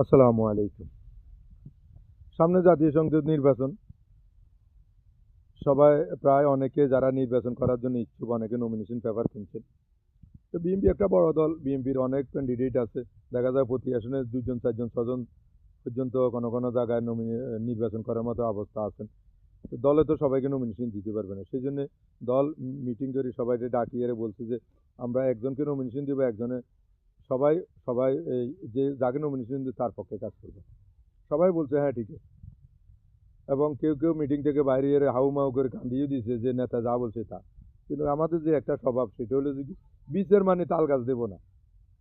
আসসালামু আলাইকুম। সামনে জাতীয় সংসদ নির্বাচন। সবাই প্রায় অনেকে যারা নির্বাচন করার জন্য ইচ্ছুক অনেকে নমিনেশন পেপার কিনছেন। তো বিএনপি একটা বড় দল, বিএনপির অনেক ক্যান্ডিডেট আছে। দেখা যায় প্রতি আসনে ২ জন ৪ জন ৬ জন পর্যন্ত কোনো জায়গায় নির্বাচন করার মতো অবস্থা আছেন। তো দলে তো সবাইকে নমিনেশন দিতে পারবে না। সেজন্য দল মিটিং করে সবাইকে ডাকিয়ে বলছে যে আমরা একজনকে নমিনেশন দিব, একজনে সবাই সবাই এই যে যাকে নমিনেশন দিবে তার পক্ষে কাজ করবে। সবাই বলছে হ্যাঁ ঠিক আছে। এবং কেউ কেউ মিটিং থেকে বাইরে এসে হাউমাউ করে কান্দিয়ে দিয়েছে যে নেতা যা বলছে তা। কিন্তু আমাদের যে একটা স্বভাব সেটা হলো যে কি বিচার মানে তাল গাছ দেবো না।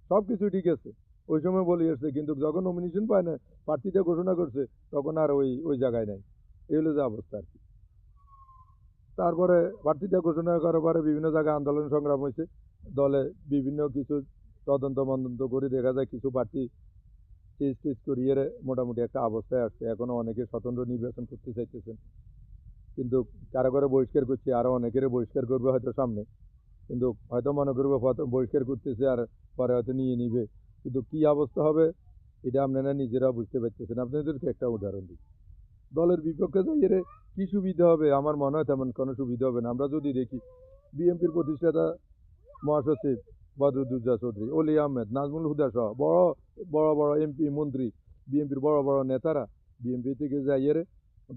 সব কিছু ঠিক আছে, ওই সময় বলে এসছে, কিন্তু যখন নমিনেশন পায় না, প্রার্থীটা ঘোষণা করছে, তখন আর ওই ওই জায়গায় নাই। এই হলো যে অবস্থা আর কি। তারপরে প্রার্থীটা ঘোষণা করার পরে বিভিন্ন জায়গায় আন্দোলন সংগ্রাম হয়েছে। দলে বিভিন্ন কিছু তদন্ত মদন্ত করে দেখা যায় কিছু প্রার্থী টেস্ট টেস্ট করিয়ে মোটামুটি একটা অবস্থায় আসছে। এখনো অনেকে স্বতন্ত্র নির্বাচন করতে চাইতেছেন, কিন্তু কারো কারো বহিষ্কার করছে, আরো অনেকের বহিষ্কার করবে হয়তো সামনে। কিন্তু হয়তো মনে করবে বহিষ্কার করতেছে আর পরে হয়তো নিয়ে নিবে। কিন্তু কি অবস্থা হবে এটা আপনারা নিজেরা বুঝতে পারতেছেন। আপনাদেরকে একটা উদাহরণ দিই, দলের বিপক্ষে যাইয়ে কি সুবিধা হবে? আমার মনে হয় তেমন কোনো সুবিধা হবে না। আমরা যদি দেখি বিএনপির প্রতিষ্ঠাতা মহাসচিব বদরুদ্দোজা চৌধুরী, অলি আহমেদ, নাজমুল হুদা সহ বড় বড় বড় এমপি মন্ত্রী, বিএনপির বড় বড় নেতারা বিএনপি থেকে যাইয়ে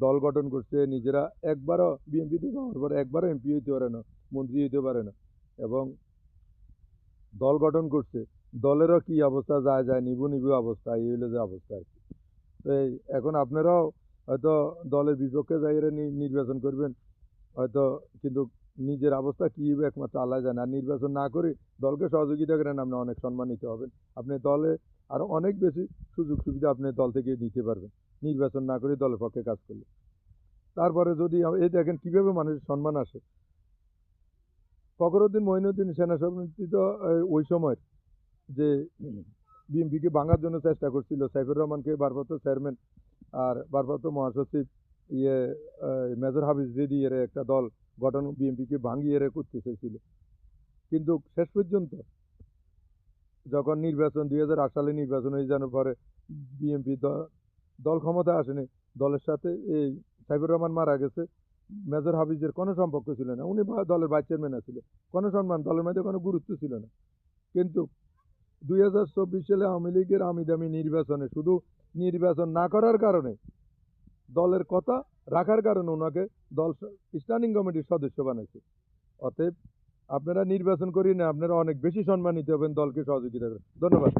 দল গঠন করছে নিজেরা। একবারও বিএনপিতে যাওয়ার পরে একবারও এমপি হইতে পারে না, মন্ত্রী হইতে পারে না, এবং দল গঠন করছে। দলেরও কি অবস্থা, যায় যায় নিবু নিবু অবস্থা, এই হইলো যে অবস্থা আর কি। তো এই এখন আপনারাও হয়তো দলের বিপক্ষে যাইয়ে নির্বাচন করবেন হয়তো, কিন্তু নিজের অবস্থা কি হবে একমাত্র আল্লাহ জানে। আর নির্বাচন না করে দলকে সহযোগিতা করেন, আপনি অনেক সম্মানিত হবেন। আপনি দলে আরো অনেক বেশি সুযোগ সুবিধা আপনি দল থেকে নিতে পারবেন নির্বাচন না করে দলের পক্ষে কাজ করলে। তারপরে যদি এই দেখেন কিভাবে মানুষের সম্মান আসে। ফখরুদ্দিন মঈনুদ্দিন সেনা সমিতি তো ওই সময় যে বিএনপিকে ভাঙার জন্য চেষ্টা করছিল, সাইফুর রহমানকে ভারপ্রাপ্ত চেয়ারম্যান আর ভারপ্রাপ্ত মহাসচিব ইয়ে মেজর হাফিজ রেডি এর একটা দল গঠন বিএনপিকে ভাঙিয়ে করতে চেয়েছিল। কিন্তু শেষ পর্যন্ত যখন নির্বাচন ২০০৮ সালে নির্বাচন হয়ে যাওয়ার পরে বিএনপি দল ক্ষমতায় আসেনি। দলের সাথে এই সাইফুর রহমান মারা গেছে, মেজর হাফিজের কোনো সম্পর্ক ছিল না। উনি দলের ভাইস চেয়ারম্যান ছিল, কোনো সম্মান দলের মধ্যে কোনো গুরুত্ব ছিল না। কিন্তু ২০২৪ সালে আওয়ামী লীগের আমি দামি নির্বাচনে শুধু নির্বাচন না করার কারণে, দলের কথা রাখার কারণে ওনাকে দল স্ট্যান্ডিং কমিটির সদস্য বানাইছে। অতএব আপনারা নির্বাচন করি না, আপনারা অনেক বেশি সম্মানিত হবেন দলকে সহযোগিতা করেন। ধন্যবাদ।